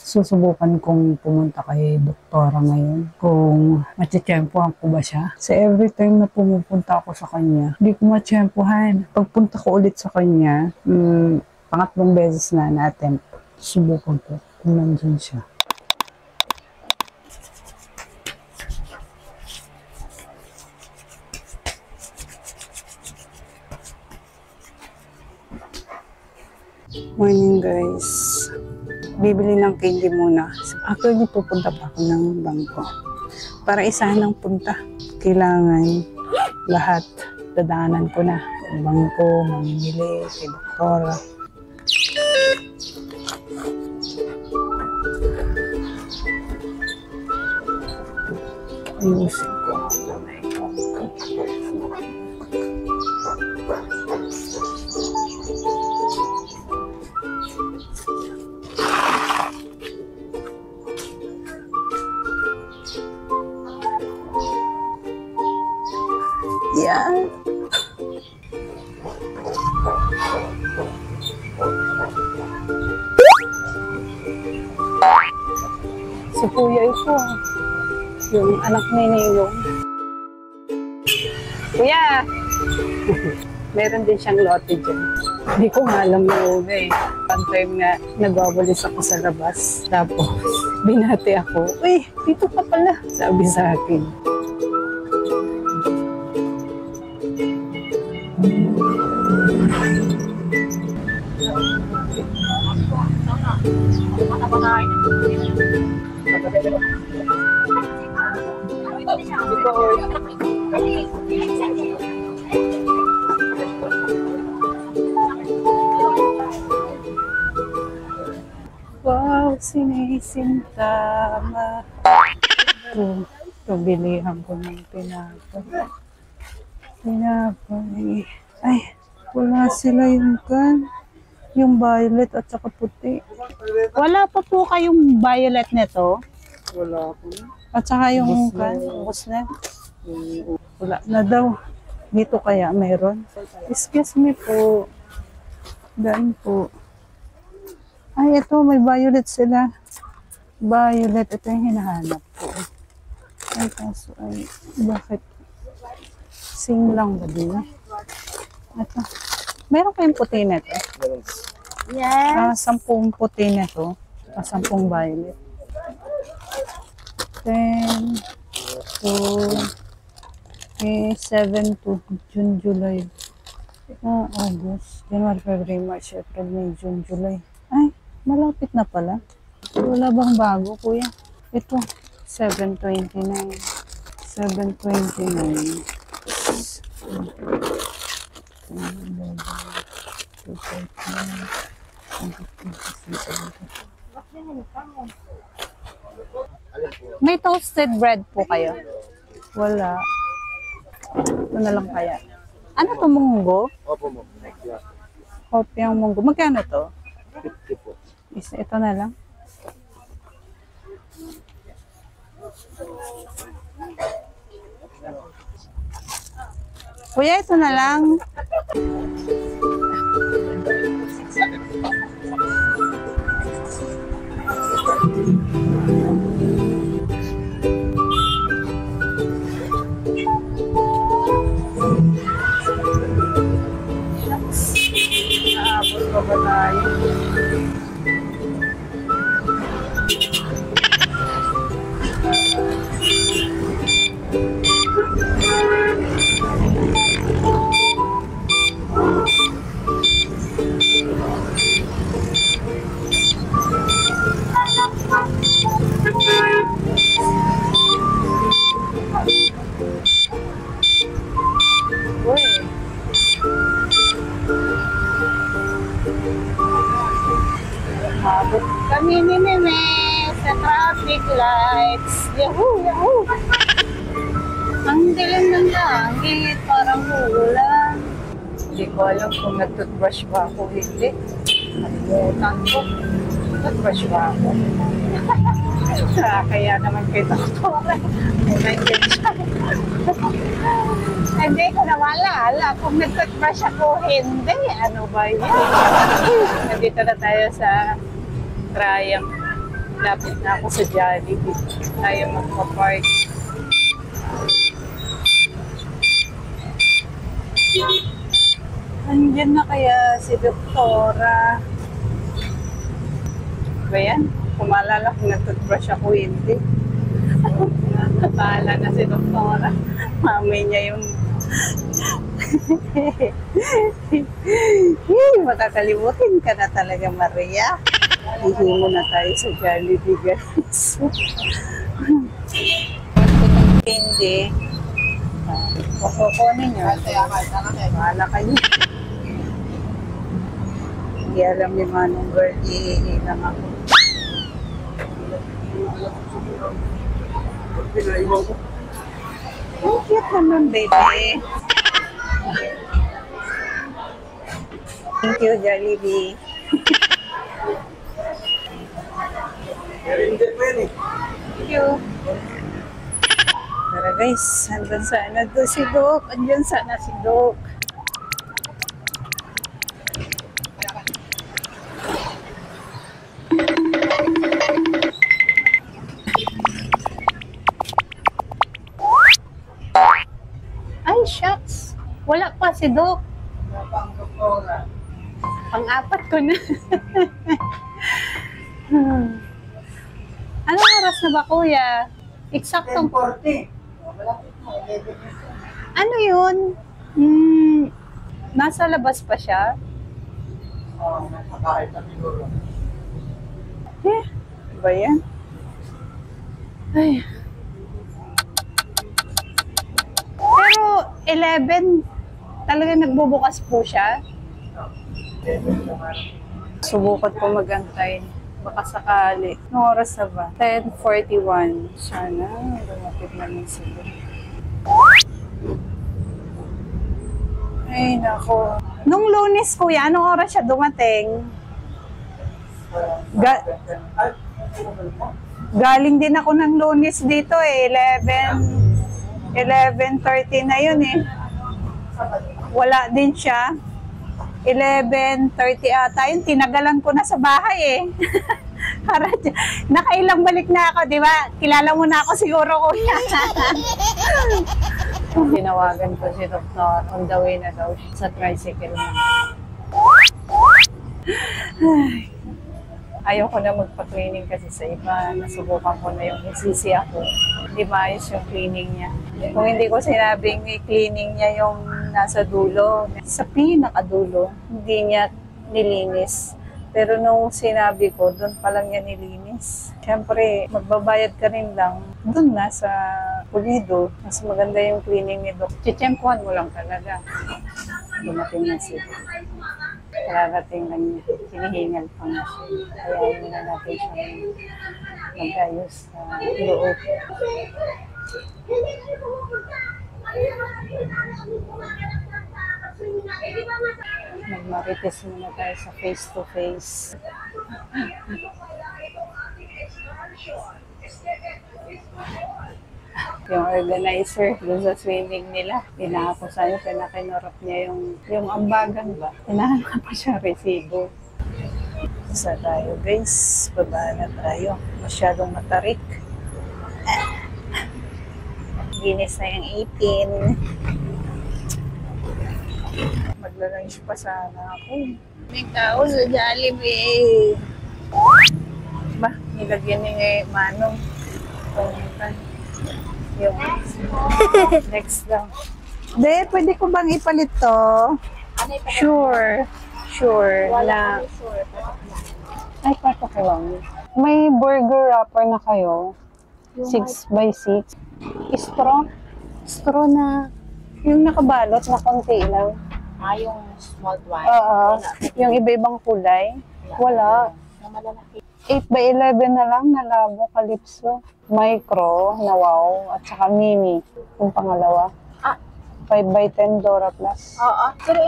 Susubukan kong pumunta kay doktora ngayon kung matitsyempohan ko ba siya. Kasi every time na pumupunta ako sa kanya, hindi ko matsyempohan. Pagpunta ko ulit sa kanya, pangatlong beses na na-attempt. Subukan ko kung nandun siya. Morning guys. Bibili ng candy muna. Actually, pupunta pa ako ng bangko. Para isahan ng punta. Kailangan lahat dadaanan ko na. Bangko, mamimili, kay doktora. Ayusin ko. Yan. Si Kuya ito. Yung anak ni Nilong. Kuya! Meron din siyang lote dyan. Hindi ko nga alam na uwi. One time na nagwawalis ako sa labas. Tapos, binati ako. Uy, dito ka pala. Sabi sa akin. Wow, sinisintama. Pabilihan ko ng tinapay. Ay, wala sila yung yung violet at saka puti. Wala pa po kayong violet nito? Wala po. At saka yung ubos na? Wala na daw. Dito kaya meron? Excuse me po. Daan po. Ay, ito. May violet sila. Violet. Ito yung hinahanap ko. Ay, kaso ay, bakit? Sing lang ba din? Ito. Meron kayong puti nito? Yes. 10 puti nito. 10 violet. 10 to 7 to June, July. August, January, February, March, April, May, June, July. Ay, malapit na pala. Wala bang bago, kuya? Ito, 729. 729. May toasted bread po kayo? Wala. Ito na lang kaya. Ano to, munggo? Opo mo. Kopyang munggo. Magkano to? 50 po. Ito na lang. Kuya, ito na lang. Naabot pa ba tayo? Kami ni Meme sa traffic lights. Yahoo! Yahoo! Ang dilim ng langit, parang ulan. Hindi ko alam kung nag-toothbrush ba ako hindi. Nalimutan ko. Toothbrush ba ako? Kaya naman kay doktor. Hindi ko na malala kung nag-toothbrush ako hindi. Ano ba yun? Nandito na tayo sa Triumph. Lapit na ako sa Jollibee. Tayo magpa-park. Andiyan na kaya si Doktora? Ba yan? Kumalala kung nag-toothbrush ako, hindi. Bahala na si Doktora. Mami niya yung... Makakalimutin ka na talaga, Maria. Hihimo na tayo sa Jollibee, guys. Hindi. Kukunin nyo. Bahala kayo. Hindi alam ni Manong Girl, iilang ako. Ang cute naman, baby. Thank you, Jollibee. Thank you. Tara guys, hanggang sana doon si Doc. Andyan sana si Doc. Ay, shucks. Wala pa si Doc. Pang-apat ko na. Anong oras na ba, kuya? Eksaktong 10:40. ano yun? Nasa labas pa siya? Nakakait na siguro. Ba yan? Ay. Pero 11, talaga nagbubukas po siya? Subukan ko magantay. Baka sakali. Anong oras na ba? 10:41. Sana, lumapit naman sila. Ay, nako. Nung Lunes, kuya, anong oras siya dumating? Galing din ako ng Lunes dito eh. 11:30 na yun eh. Wala din siya. 11:30 ata yun. Tinagalan ko na sa bahay eh. Nakailang balik na ako, di ba? Kilala mo na ako siguro, kuya. Tinawagan ko si Doktor. On the way na daw siya sa tricycle na. Ayaw ko na magpa-cleaning kasi sa iba. Nasubukan ko na yung isisi ako. Hindi maayos yung cleaning niya. Kung hindi ko sinabing i-cleaning niya yung nasa dulo, sa pinakadulo, hindi niya nilinis. Pero nung sinabi ko, doon pa lang niya nilinis. Siyempre, magbabayad ka rin lang. Doon na sa pulido. Mas maganda yung cleaning ni Doc. Chichempuhan mo lang talaga. Dumating na siya. Kararating lang niya. Hinihingal pa nga siya. Kaya na natin siya mag-ayos sa loob. Magmarites muna tayo sa face-to-face. Yung organizer doon sa swimming nila, pinako sa'yo, pinakinorap niya yung ambagan ba? Pinahanap pa siya resibo. Isa tayo guys, baba na tayo. Masyadong matarik. Ginis na yung 18. Magla-lunch pa sana ako. May tao sa Jollibee. Ba, nilagyan ni Manong. Yung next lang. De, pwede ko bang ipalit to? Sure. Sure. Na. Ay, pato ko lang. May burger wrapper na kayo. 6x6. Straw. Straw na. Yung nakabalot na konti lang. Yung small one. Oo. Yung iba-ibang kulay. Wala. Na malalaki. 8x11 na lang na labo calypso. Micro na wow. At saka mini. Yung pangalawa. 5x10 Dora Plus. Oo. Pero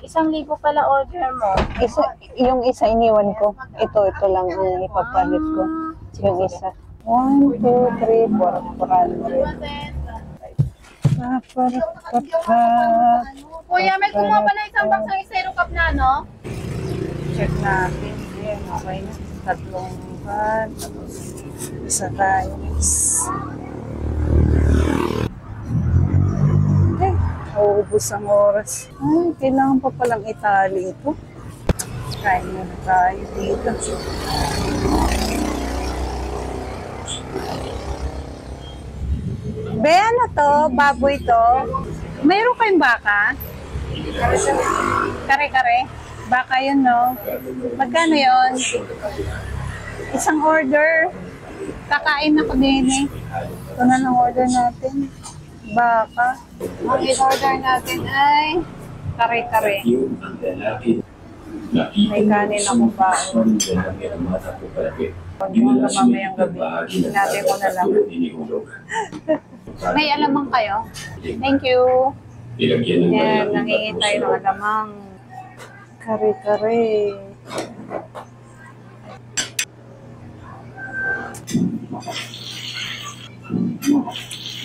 isang libo pala order mo. Yung isa iniwan ko. Ito lang ang ipapalit ko. Yung isa. 1, 2, 3, 400. Kuya, may kumuha pa na isang box ng zero cup na, no? Check natin. Ayan, okay na. 3 apat, tapos isa rice. Eh, nauubos ang oras. Ay, kailangan pa palang itali ito. Kain muna tayo dito. Be, ano to? Baboy to? Mayroon kayong baka? Kare-kare? Baka yun, no? Magkano yun? Isang order. Kakain ako din eh. Ito na lang order natin. Baka. Ang in-order natin ay kare-kare. May kanin akong bao. Hanggang mamayang gabi. Hinatay ko na lang. May alamang kayo? Thank you. Yan, nangingin tayo ng alamang. Kare-kare.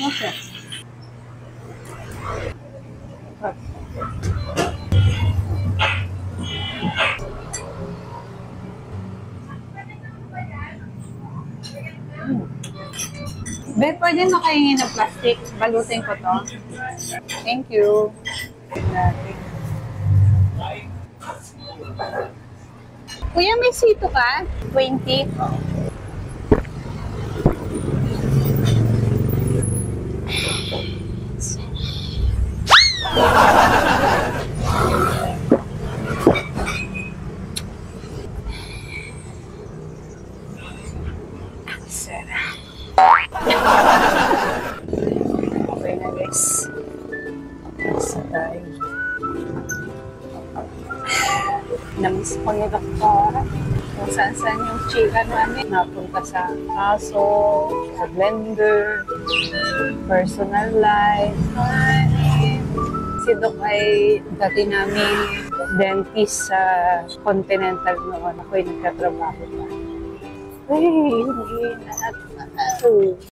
Okay. Be, pwede makahingi ng plastic. Balutin ko to. Thank you. Kuya, may sito ka? 20. Okay na guys. Sabay. Namiss ko ni Doktora. Kung saan yung chika namin. Napunta sa aso, sa blender, personal life. Si Doc ay dati namin dentist sa Continental noon. Ako'y nagkatrabaho pa. Ay, hindi na.